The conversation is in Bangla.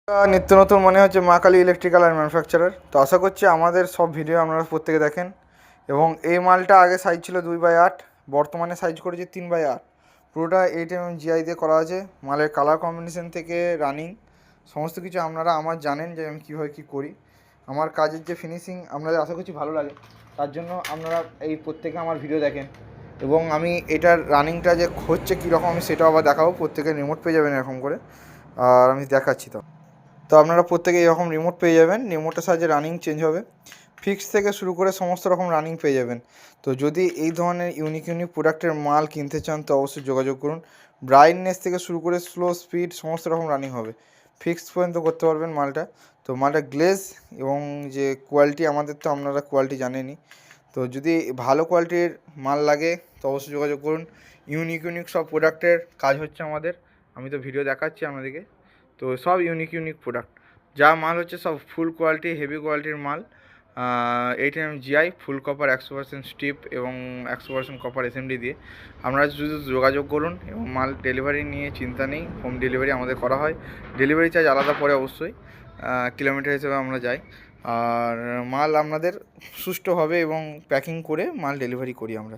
নিত্য নতুন মনে হচ্ছে মা কালী ইলেকট্রিক্যাল অ্যান্ড ম্যানুফ্যাকচারার। তো আশা করছি আমাদের সব ভিডিও আপনারা প্রত্যেকে দেখেন। এবং এই মালটা আগে সাইজ ছিল 2/8, বর্তমানে সাইজ করেছে 3/8। পুরোটা 8mm জিআই দিয়ে করা আছে। মালের কালার কম্বিনেশন থেকে রানিং সমস্ত কিছু আপনারা আমার জানেন যে আমি কীভাবে কী করি। আমার কাজের যে ফিনিশিং আপনাদের আশা করছি ভালো লাগে, তার জন্য আপনারা এই প্রত্যেকে আমার ভিডিও দেখেন। এবং আমি এটার রানিংটা যে হচ্ছে কীরকম আমি সেটাও আবার দেখাবো। প্রত্যেকে রিমোট পেয়ে যাবেন এরকম করে, আর আমি দেখাচ্ছি। তো আপনারা প্রত্যেকে এরকম রিমোট পেয়ে যাবেন। রিমোটের সাহায্যে রানিং চেঞ্জ হবে, ফিক্স থেকে শুরু করে সমস্ত রকম রানিং পেয়ে যাবেন। তো যদি এই ধরনের ইউনিক প্রোডাক্টের মাল কিনতে চান তো অবশ্যই যোগাযোগ করুন। ব্রাইটনেস থেকে শুরু করে স্লো স্পিড সমস্ত রকম রানিং হবে, ফিক্স পর্যন্ত করতে পারবেন মালটা। তো মালটা গ্লেজ এবং যে কোয়ালিটি, আমাদের তো আপনারা কোয়ালিটি জানেনই। তো যদি ভালো কোয়ালিটির মাল লাগে তো অবশ্যই যোগাযোগ করুন। ইউনিক সব প্রোডাক্টের কাজ হচ্ছে আমাদের, আমি তো ভিডিও দেখাচ্ছি আপনাদেরকে। তো সব ইউনিক প্রোডাক্ট, যা মাল হচ্ছে সব ফুল কোয়ালিটি হেভি কোয়ালিটির মাল। 8mm জিআই ফুল কপার 100% স্টিপ এবং 100% কপার এসএমডি দিয়ে আপনারা শুধু যোগাযোগ করুন। এবং মাল ডেলিভারি নিয়ে চিন্তা নেই, হোম ডেলিভারি আমাদের করা হয়। ডেলিভারি চার্জ আলাদা পড়ে অবশ্যই, কিলোমিটার হিসেবে আমরা যাই। আর মাল আপনাদের সুষ্ঠুভাবে এবং প্যাকিং করে মাল ডেলিভারি করি আমরা।